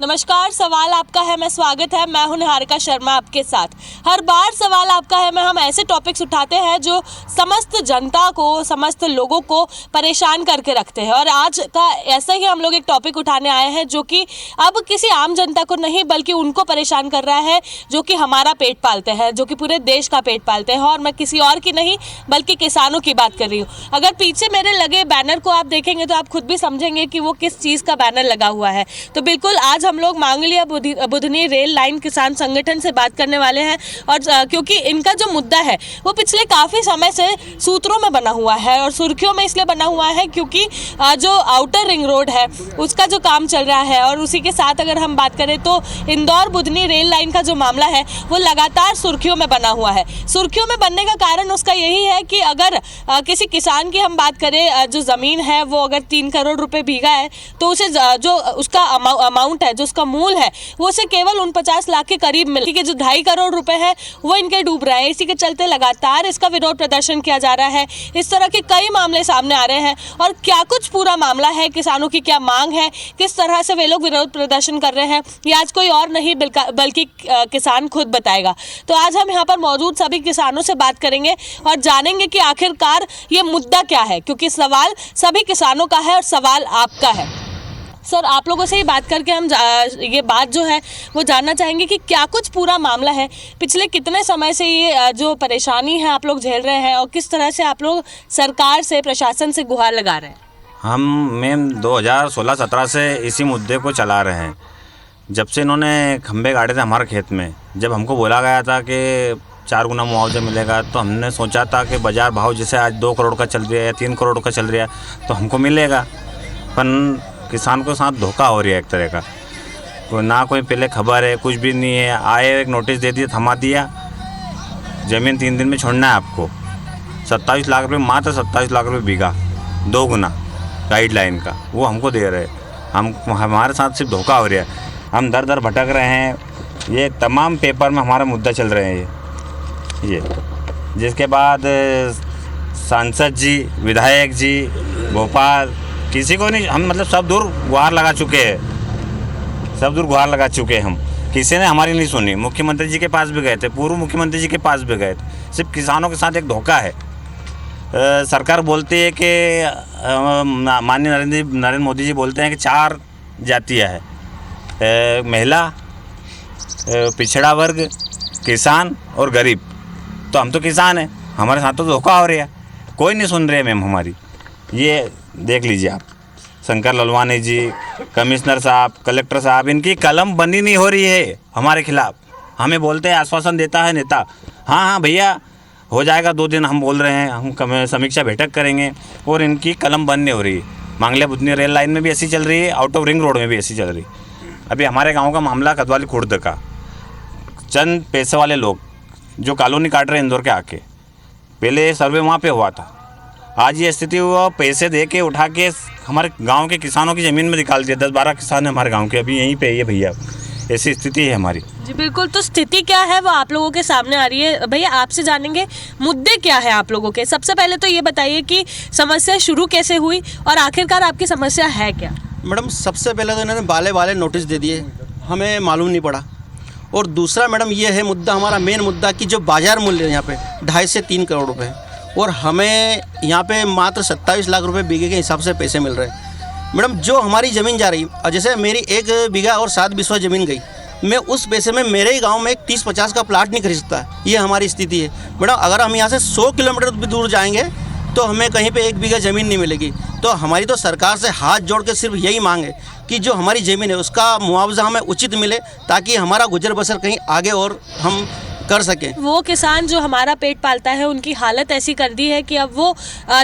नमस्कार, सवाल आपका है, मैं स्वागत है। मैं हूं निहारिका शर्मा आपके साथ। हर बार सवाल आपका है में हम ऐसे टॉपिक्स उठाते हैं जो समस्त जनता को, समस्त लोगों को परेशान करके रखते हैं। और आज का ऐसा ही हम लोग एक टॉपिक उठाने आए हैं जो कि अब किसी आम जनता को नहीं बल्कि उनको परेशान कर रहा है जो कि हमारा पेट पालते हैं, जो कि पूरे देश का पेट पालते हैं। और मैं किसी और की नहीं बल्कि किसानों की बात कर रही हूँ। अगर पीछे मेरे लगे बैनर को आप देखेंगे तो आप खुद भी समझेंगे कि वो किस चीज़ का बैनर लगा हुआ है। तो बिल्कुल आज हम लोग मांगलिया बुधनी रेल लाइन किसान संगठन से बात करने वाले हैं। और क्योंकि इनका जो मुद्दा है वो पिछले काफ़ी समय से सूत्रों में बना हुआ है और सुर्खियों में इसलिए बना हुआ है क्योंकि जो आउटर रिंग रोड है उसका जो काम चल रहा है। और उसी के साथ अगर हम बात करें तो इंदौर बुधनी रेल लाइन का जो मामला है वो लगातार सुर्खियों में बना हुआ है। सुर्खियों में बनने का कारण उसका यही है कि अगर किसी किसान की हम बात करें, जो ज़मीन है वो अगर 3 करोड़ रुपए बीघा है तो उसे जो उसका अमाउंट है, जो उसका मूल है, वो उसे केवल 49 लाख के करीब मिल, कि जो 2.5 करोड़ रुपए है वो इनके डूब रहे हैं। इसी के चलते लगातार इसका विरोध प्रदर्शन किया जा रहा है। इस तरह के कई मामले सामने आ रहे हैं और क्या कुछ पूरा मामला है, किसानों की क्या मांग है, किस तरह से वे लोग विरोध प्रदर्शन कर रहे हैं, ये आज कोई और नहीं बल्कि किसान खुद बताएगा। तो आज हम यहाँ पर मौजूद सभी किसानों से बात करेंगे और जानेंगे कि आखिरकार ये मुद्दा क्या है, क्योंकि सवाल सभी किसानों का है और सवाल आपका है। सर, आप लोगों से ही बात करके हम ये बात जो है वो जानना चाहेंगे कि क्या कुछ पूरा मामला है, पिछले कितने समय से ये जो परेशानी है आप लोग झेल रहे हैं और किस तरह से आप लोग सरकार से, प्रशासन से गुहार लगा रहे हैं। हम मैम 2016-17 से इसी मुद्दे को चला रहे हैं। जब से इन्होंने खंबे गाड़े थे हमारे खेत में, जब हमको बोला गया था कि 4 गुना मुआवजा मिलेगा, तो हमने सोचा था कि बाज़ार भाव जैसे आज 2 करोड़ का चल रहा है या 3 करोड़ का चल रहा है तो हमको मिलेगा। पर किसान को साथ धोखा हो रहा है एक तरह का। तो ना कोई पहले खबर है, कुछ भी नहीं है। आए एक नोटिस दे दिया, थमा दिया, ज़मीन 3 दिन में छोड़ना है आपको। 27 लाख रुपये, मात्र 27 लाख रुपये बीघा, 2 गुना गाइडलाइन का, वो हमको दे रहे हैं। हमारे साथ सिर्फ धोखा हो रहा है। हम दर दर भटक रहे हैं। ये तमाम पेपर में हमारा मुद्दा चल रहे हैं ये जिसके बाद सांसद जी, विधायक जी, भोपाल, किसी को नहीं, हम मतलब सब दूर गुहार लगा चुके हैं, सब दूर गुहार लगा चुके हैं हम। किसी ने हमारी नहीं सुनी। मुख्यमंत्री जी के पास भी गए थे, पूर्व मुख्यमंत्री जी के पास भी गए थे। सिर्फ किसानों के साथ एक धोखा है। सरकार बोलती है कि माननीय नरेंद्र मोदी जी बोलते हैं कि 4 जातियाँ है, महिला, पिछड़ा वर्ग, किसान और गरीब। तो हम तो किसान हैं, हमारे साथ तो धोखा हो रहा है। कोई नहीं सुन रहे मैम हमारी। ये देख लीजिए आप, शंकर ललवानी जी, कमिश्नर साहब, कलेक्टर साहब, इनकी कलम बंदी नहीं हो रही है हमारे खिलाफ। हमें बोलते हैं, आश्वासन देता है नेता, हाँ भैया हो जाएगा, 2 दिन हम बोल रहे हैं, हम समीक्षा बैठक करेंगे, और इनकी कलम बंद नहीं हो रही। मांगलिया बुधनी रेल लाइन में भी ऐसी चल रही है, आउट ऑफ रिंग रोड में भी ऐसी चल रही है। अभी हमारे गाँव का मामला कदवाली खुर्द का, चंद पैसे वाले लोग जो कॉलोनी काट रहे हैं इंदौर के आके, पहले सर्वे वहाँ पे हुआ था, आज ये स्थिति हुआ, पैसे दे के उठा के हमारे गांव के किसानों की ज़मीन में निकाल दिया। 10-12 किसान हैं हमारे गांव के, अभी यहीं पे ये भैया, ऐसी स्थिति है हमारी। जी बिल्कुल। तो स्थिति क्या है वो आप लोगों के सामने आ रही है। भैया आपसे जानेंगे मुद्दे क्या है आप लोगों के। सबसे पहले तो ये बताइए कि समस्या शुरू कैसे हुई और आखिरकार आपकी समस्या है क्या। मैडम, सबसे पहले तो इन्होंने वाले नोटिस दे दिए, हमें मालूम नहीं पड़ा। और दूसरा मैडम ये है मुद्दा, हमारा मेन मुद्दा कि जो बाज़ार मूल्य है यहाँ पे 2.5 से 3 करोड़ रुपए, और हमें यहाँ पे मात्र 27 लाख रुपए बीघे के हिसाब से पैसे मिल रहे हैं। मैडम, जो हमारी ज़मीन जा रही है, जैसे मेरी 1 बीघा और 7 बिस्वा ज़मीन गई, मैं उस पैसे में मेरे ही गांव में एक 30-50 का प्लाट नहीं खरीद सकता। ये हमारी स्थिति है मैडम। अगर हम यहाँ से 100 किलोमीटर भी दूर जाएंगे तो हमें कहीं पे 1 बीघा ज़मीन नहीं मिलेगी। तो हमारी तो सरकार से हाथ जोड़ के सिर्फ यही मांग है कि जो हमारी ज़मीन है उसका मुआवजा हमें उचित मिले, ताकि हमारा गुजर बसर कहीं आगे और हम कर सकें। वो किसान जो हमारा पेट पालता है, उनकी हालत ऐसी कर दी है कि अब वो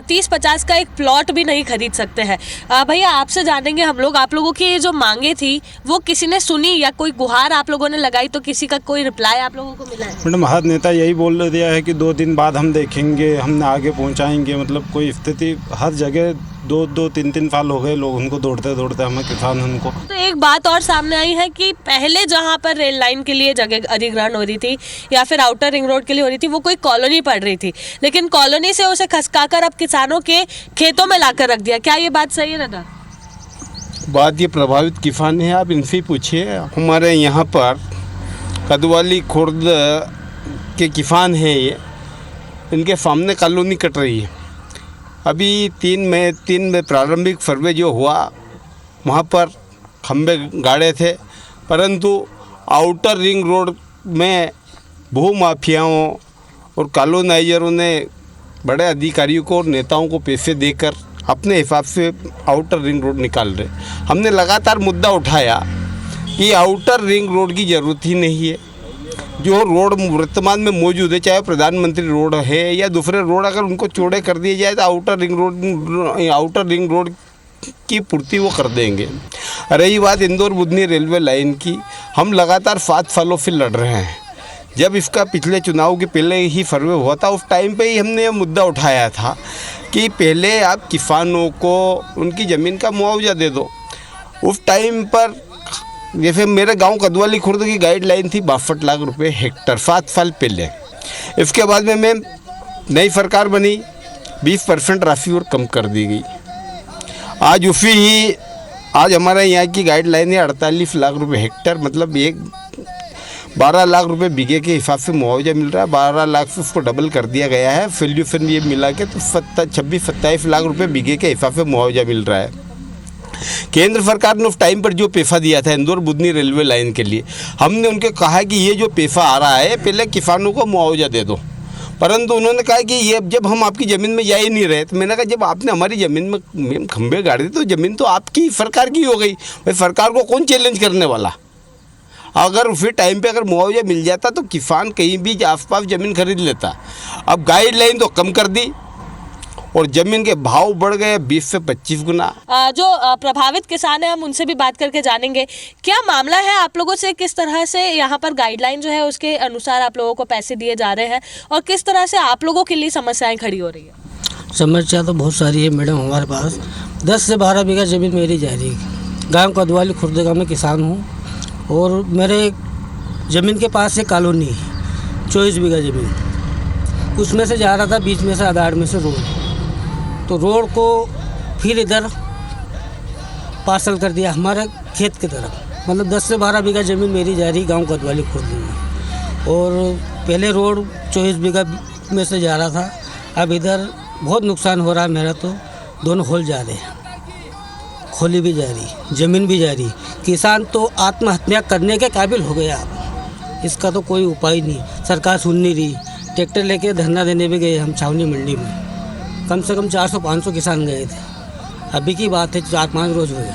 30-50 का एक प्लॉट भी नहीं खरीद सकते हैं। भैया आपसे जानेंगे हम लोग, आप लोगों की जो मांगे थी वो किसी ने सुनी या कोई गुहार आप लोगों ने लगाई तो किसी का कोई रिप्लाई आप लोगों को मिला है। मैडम, हर नेता यही बोल दिया है कि 2 दिन बाद हम देखेंगे, हम आगे पहुंचाएंगे। मतलब कोई स्थिति हर जगह 2-3 साल हो गए, लोग उनको दौड़ते हमें किसान उनको। तो एक बात और सामने आई है कि पहले जहां पर रेल लाइन के लिए जगह अधिग्रहण हो रही थी या फिर आउटर रिंग रोड के लिए हो रही थी, वो कोई कॉलोनी पड़ रही थी, लेकिन कॉलोनी से उसे खसकाकर अब किसानों के खेतों में लाकर रख दिया। क्या ये बात सही है दादा? बात ये प्रभावित किसान है, आप इनसे ही पूछिए। हमारे यहाँ पर कदवाली खुर्द के किसान हैं ये, इनके सामने कॉलोनी कट रही है। अभी 3 में प्रारंभिक सर्वे जो हुआ वहाँ पर खंबे गाड़े थे, परंतु आउटर रिंग रोड में भूमाफियाओं और कॉलोनाइजरों ने बड़े अधिकारियों को और नेताओं को पैसे देकर अपने हिसाब से आउटर रिंग रोड निकाल रहे। हमने लगातार मुद्दा उठाया कि आउटर रिंग रोड की ज़रूरत ही नहीं है। जो रोड वर्तमान में मौजूद है, चाहे प्रधानमंत्री रोड है या दूसरे रोड, अगर उनको चौड़े कर दिए जाए तो आउटर रिंग रोड की पूर्ति वो कर देंगे। रही बात इंदौर बुधनी रेलवे लाइन की, हम लगातार 7 सालों से लड़ रहे हैं। जब इसका पिछले चुनाव के पहले ही सर्वे हुआ था, उस टाइम पे ही हमने ये मुद्दा उठाया था कि पहले आप किसानों को उनकी ज़मीन का मुआवजा दे दो। उस टाइम पर जैसे मेरे गांव कदवाली खुर्द की गाइडलाइन थी 62 लाख रुपए हेक्टर 7 साल पहले। इसके बाद में नई सरकार बनी, 20% राशि और कम कर दी गई। आज हमारे यहाँ की गाइडलाइन है 48 लाख रुपए हेक्टर, मतलब 12 लाख रुपए बीघे के हिसाब से मुआवजा मिल रहा है। 12 लाख से उसको डबल कर दिया गया है, सोल्यूशन ये मिला के तो 26-27 लाख रुपए बीघे के हिसाब से मुआवजा मिल रहा है। केंद्र सरकार ने उस टाइम पर जो पैसा दिया था इंदौर बुधनी रेलवे लाइन के लिए, हमने उनके कहा कि ये जो पैसा आ रहा है पहले किसानों को मुआवजा दे दो, परंतु उन्होंने कहा कि ये जब हम आपकी ज़मीन में जा ही नहीं रहे। तो मैंने कहा जब आपने हमारी ज़मीन में खंभे गाड़ दिए तो ज़मीन तो आपकी सरकार की हो गई, भाई सरकार को कौन चैलेंज करने वाला। अगर उसी टाइम पे अगर मुआवजा मिल जाता तो किसान कहीं भी आसपास ज़मीन खरीद लेता। अब गाइडलाइन तो कम कर दी और ज़मीन के भाव बढ़ गए 20 से 25 गुना। जो प्रभावित किसान है हम उनसे भी बात करके जानेंगे क्या मामला है आप लोगों से, किस तरह से यहाँ पर गाइडलाइन जो है उसके अनुसार आप लोगों को पैसे दिए जा रहे हैं और किस तरह से आप लोगों के लिए समस्याएं खड़ी हो रही है। समस्या तो बहुत सारी है मैडम। हमारे पास 10 से 12 बीघा ज़मीन मेरी जा रही है। गाँव कदवाली खुर्द का मैं किसान हूँ और मेरे ज़मीन के पास एक कॉलोनी है 24 बीघा ज़मीन, उसमें से जा रहा था बीच में से आधार में से रोड, तो रोड को फिर इधर पार्सल कर दिया हमारे खेत की तरफ। मतलब 10 से 12 बीघा ज़मीन मेरी जा रही गांव कदवाली खुर्द में, और पहले रोड 24 बीघा में से जा रहा था, अब इधर बहुत नुकसान हो रहा है मेरा। तो दोनों होल जा रहे हैं, खोली भी जा रही, ज़मीन भी जा रही। किसान तो आत्महत्या करने के काबिल हो गया। अब इसका तो कोई उपाय नहीं, सरकार सुन नहीं रही। ट्रैक्टर लेके धरना देने भी गए हम छावनी मंडी में, कम से कम 400-500 किसान गए थे। अभी की बात है 4-5 रोज़ हुए।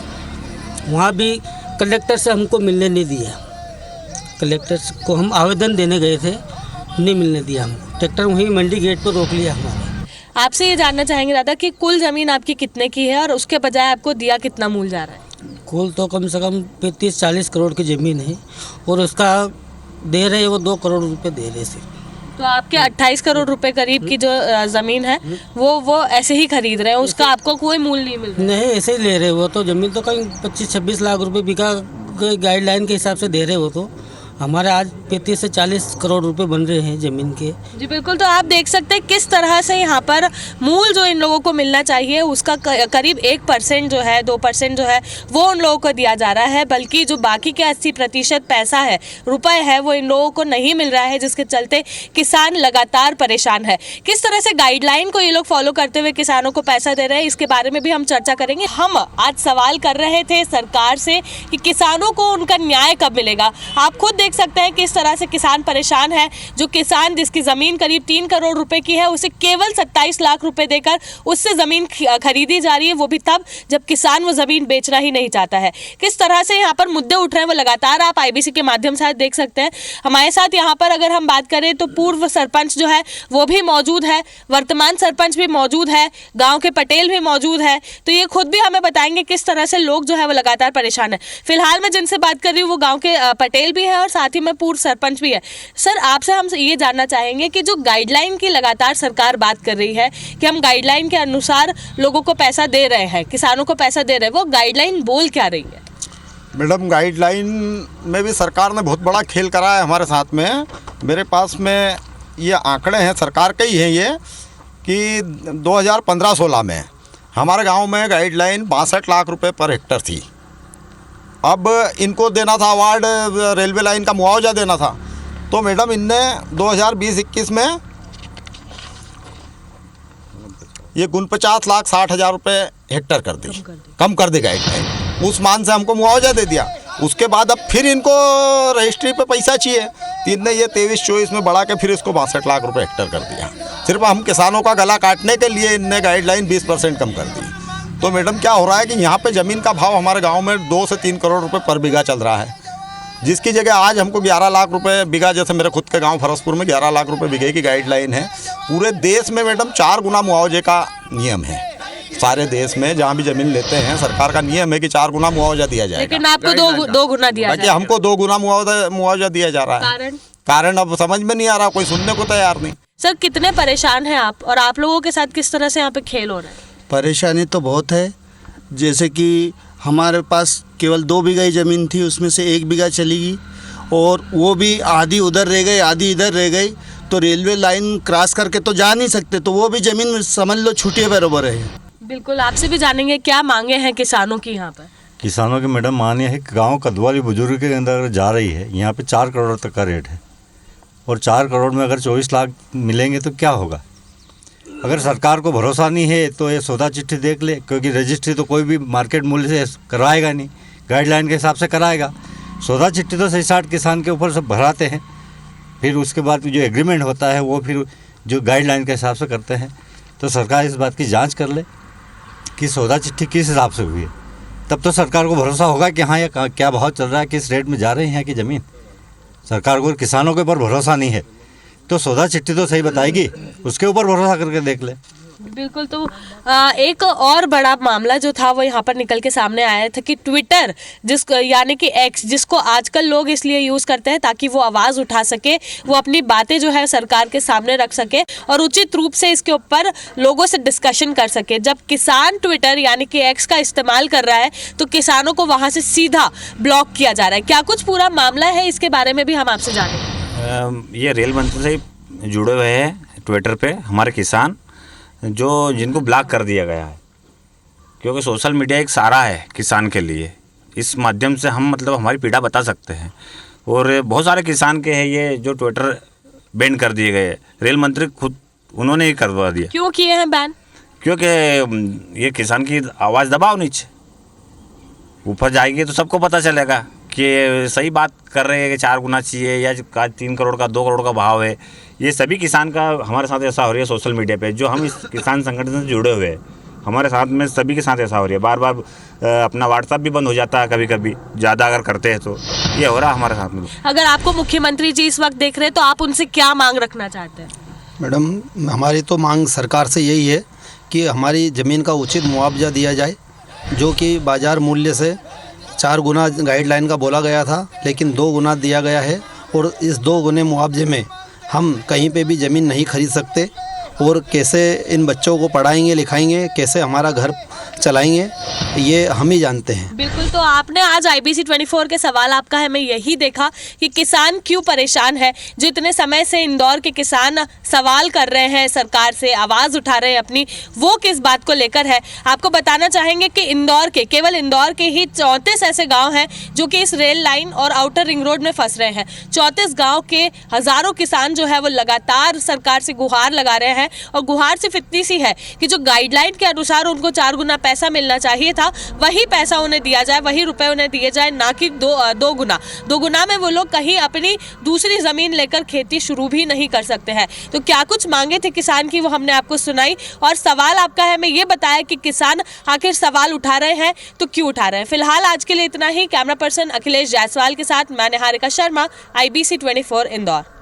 वहाँ भी कलेक्टर से हमको मिलने नहीं दिया। कलेक्टर को हम आवेदन देने गए थे, नहीं मिलने दिया हमको। ट्रैक्टर वहीं मंडी गेट पर रोक लिया हमारा। आपसे ये जानना चाहेंगे दादा कि कुल ज़मीन आपकी कितने की है और उसके बजाय आपको दिया कितना मूल जा रहा है। कुल तो कम से कम 35-40 करोड़ की ज़मीन है और उसका दे रहे वो 2 करोड़ रुपए दे रहे थे। तो आपके 28 करोड़ रुपए करीब की जो ज़मीन है वो ऐसे ही खरीद रहे हैं, उसका आपको कोई मूल नहीं मिल रहा। नहीं, ऐसे ही ले रहे वो तो। ज़मीन तो कहीं 25-26 लाख रुपए बीघा गाइडलाइन के हिसाब से दे रहे हो। तो हमारे आज 35 से 40 करोड़ रुपए बन रहे हैं ज़मीन के। जी बिल्कुल। तो आप देख सकते हैं किस तरह से यहाँ पर मूल जो इन लोगों को मिलना चाहिए उसका करीब 1% जो है 2% जो है वो उन लोगों को दिया जा रहा है, बल्कि जो बाकी के 80% पैसा है, रुपए है, वो इन लोगों को नहीं मिल रहा है, जिसके चलते किसान लगातार परेशान है। किस तरह से गाइडलाइन को ये लोग फॉलो करते हुए किसानों को पैसा दे रहे हैं, इसके बारे में भी हम चर्चा करेंगे। हम आज सवाल कर रहे थे सरकार से कि किसानों को उनका न्याय कब मिलेगा। आप खुद सकते हैं किस तरह से किसान परेशान है। जो किसान जिसकी जमीन करीब 3 करोड़ रुपए की है, उसे केवल 27 लाख रुपए देकर उससे जमीन खरीदी जा रही है, वो भी तब जब किसान वो जमीन बेचना ही नहीं चाहता है। किस तरह से यहाँ पर मुद्दे उठ रहे हैं वो लगातार आप IBC के माध्यम से देख सकते हैं। हमारे साथ यहाँ पर अगर हम बात करें तो पूर्व सरपंच जो है वो भी मौजूद है, वर्तमान सरपंच भी मौजूद है, गाँव के पटेल भी मौजूद है। तो ये खुद भी हमें बताएंगे किस तरह से लोग जो है वो लगातार परेशान है। फिलहाल मैं जिनसे बात कर रही हूँ वो गाँव के पटेल भी है और साथ ही में पूर्व सरपंच भी है। सर, आपसे हम ये जानना चाहेंगे कि जो गाइडलाइन की लगातार सरकार बात कर रही है कि हम गाइडलाइन के अनुसार लोगों को पैसा दे रहे हैं, किसानों को पैसा दे रहे हैं, वो गाइडलाइन बोल क्या रही है? मैडम, गाइडलाइन में भी सरकार ने बहुत बड़ा खेल करा है हमारे साथ में। मेरे पास में ये आंकड़े हैं, सरकार के ही हैं ये, कि 2015-16 में हमारे गांव में गाइडलाइन 62 लाख रुपए पर हेक्टर थी। अब इनको देना था अवार्ड, रेलवे लाइन का मुआवजा देना था, तो मैडम इनने 2020-21 में ये 49,60,000 रुपये हेक्टर कर दी, कम कर दी गाइडलाइन। उस मान से हमको मुआवजा दे दिया। उसके बाद अब फिर इनको रजिस्ट्री पे पैसा चाहिए, तो इनने ये 23-24 में बढ़ा के फिर इसको 62 लाख रुपए हेक्टर कर दिया। सिर्फ हम किसानों का गला काटने के लिए इनने गाइडलाइन 20% कम कर दी। तो मैडम क्या हो रहा है कि यहाँ पे ज़मीन का भाव हमारे गांव में 2 से 3 करोड़ रुपए पर बीघा चल रहा है, जिसकी जगह आज हमको 11 लाख रुपए बीघा, जैसे मेरे खुद के गांव फरसपुर में 11 लाख रुपए बीघे की गाइडलाइन है। पूरे देश में मैडम 4 गुना मुआवजे का नियम है। सारे देश में जहाँ भी ज़मीन लेते हैं सरकार का नियम है कि 4 गुना मुआवजा दिया जाएगा। लेकिन आपको दो गुना दिया बाकी हमको 2 गुना मुआवजा दिया जा रहा है। कारण अब समझ में नहीं आ रहा, कोई सुनने को तैयार नहीं। सर कितने परेशान हैं आप, और आप लोगों के साथ किस तरह से यहाँ पे खेल हो रहा है? परेशानी तो बहुत है। जैसे कि हमारे पास केवल 2 बीघा ही ज़मीन थी, उसमें से 1 बीघा चली गई, और वो भी आधी उधर रह गई, आधी इधर रह गई। तो रेलवे लाइन क्रॉस करके तो जा नहीं सकते, तो वो भी ज़मीन समझ लो छूटिए बराबर है। बिल्कुल, आपसे भी जानेंगे क्या मांगे हैं किसानों की यहाँ पर। किसानों की मैडम मान्य है कि गाँव कदवाली बुजुर्ग के अंदर अगर जा रही है, यहाँ पे 4 करोड़ तक का रेट है, और 4 करोड़ में अगर 24 लाख मिलेंगे तो क्या होगा। अगर सरकार को भरोसा नहीं है तो ये सौदा चिट्ठी देख ले, क्योंकि रजिस्ट्री तो कोई भी मार्केट मूल्य से कराएगा नहीं, गाइडलाइन के हिसाब से कराएगा। सौदा चिट्ठी तो 60 किसान के ऊपर सब भराते हैं, फिर उसके बाद जो एग्रीमेंट होता है वो फिर जो गाइडलाइन के हिसाब से करते हैं। तो सरकार इस बात की जांच कर ले कि सौदा चिट्ठी किस हिसाब से हुई है, तब तो सरकार को भरोसा होगा कि हाँ ये क्या भाव चल रहा है, किस रेट में जा रही है कि ज़मीन। सरकार को किसानों के ऊपर भरोसा नहीं है तो सौदा चिट्ठी तो सही बताएगी, उसके ऊपर भरोसा करके देख ले। बिल्कुल। तो एक और बड़ा मामला जो था वो यहाँ पर निकल के सामने आया था कि ट्विटर जिसको यानी कि एक्स, जिसको आजकल लोग इसलिए यूज़ करते हैं ताकि वो आवाज़ उठा सके, वो अपनी बातें जो है सरकार के सामने रख सके और उचित रूप से इसके ऊपर लोगों से डिस्कशन कर सके। जब किसान ट्विटर यानी कि एक्स का इस्तेमाल कर रहा है तो किसानों को वहाँ से सीधा ब्लॉक किया जा रहा है। क्या कुछ पूरा मामला है, इसके बारे में भी हम आपसे जानेंगे। ये रेल मंत्री से जुड़े हुए हैं ट्विटर पे हमारे किसान, जो जिनको ब्लॉक कर दिया गया है, क्योंकि सोशल मीडिया एक सहारा है किसान के लिए। इस माध्यम से हम मतलब हमारी पीड़ा बता सकते हैं, और बहुत सारे किसान के हैं ये जो ट्विटर बैन कर दिए गए। रेल मंत्री खुद उन्होंने ही करवा दिया। क्यों किए हैं बैन? क्योंकि ये किसान की आवाज़ दबाओ, नीचे ऊपर जाएगी तो सबको पता चलेगा कि सही बात कर रहे हैं कि 4 गुना चाहिए या 3 करोड़ का 2 करोड़ का भाव है। ये सभी किसान का हमारे साथ ऐसा हो रही है सोशल मीडिया पे, जो हम इस किसान संगठन से जुड़े हुए हैं, हमारे साथ में सभी के साथ ऐसा हो रही है। बार बार अपना व्हाट्सएप भी बंद हो जाता है कभी कभी, ज़्यादा अगर करते हैं तो ये हो रहा है हमारे साथ में। अगर आपको मुख्यमंत्री जी इस वक्त देख रहे हैं तो आप उनसे क्या मांग रखना चाहते हैं? मैडम, हमारी तो मांग सरकार से यही है कि हमारी ज़मीन का उचित मुआवजा दिया जाए, जो कि बाज़ार मूल्य से 4 गुना गाइडलाइन का बोला गया था, लेकिन 2 गुना दिया गया है। और इस 2 गुने मुआवजे में हम कहीं पे भी ज़मीन नहीं खरीद सकते, और कैसे इन बच्चों को पढ़ाएंगे लिखाएंगे, कैसे हमारा घर चलाएंगे, ये हम ही जानते हैं। बिल्कुल। तो आपने आज IBC 24 के सवाल आपका है मैं यही देखा कि किसान क्यों परेशान है। जो इतने समय से इंदौर के किसान सवाल कर रहे हैं सरकार से, आवाज़ उठा रहे हैं अपनी, वो किस बात को लेकर है। आपको बताना चाहेंगे कि इंदौर के, केवल इंदौर के ही 34 ऐसे गाँव हैं जो कि इस रेल लाइन और आउटर रिंग रोड में फंस रहे हैं। 34 गाँव के हज़ारों किसान जो है वो लगातार सरकार से गुहार लगा रहे हैं, और गुहार सिर्फ इतनी सी है कि जो गाइडलाइन के अनुसार उनको 4 गुना पैसा मिलना चाहिए था, वही पैसा उन्हें दिया जाए, वही रुपए उन्हें दिए जाए, ना कि दो गुना में वो लोग कहीं अपनी दूसरी ज़मीन लेकर खेती शुरू भी नहीं कर सकते हैं। तो क्या कुछ मांगे थे किसान की, वो हमने आपको सुनाई, और सवाल आपका है मैं ये बताया कि किसान आखिर सवाल उठा रहे हैं तो क्यों उठा रहे हैं। फिलहाल आज के लिए इतना ही। कैमरा पर्सन अखिलेश जायसवाल के साथ मैं निहारिका शर्मा, IBC 24 इंदौर।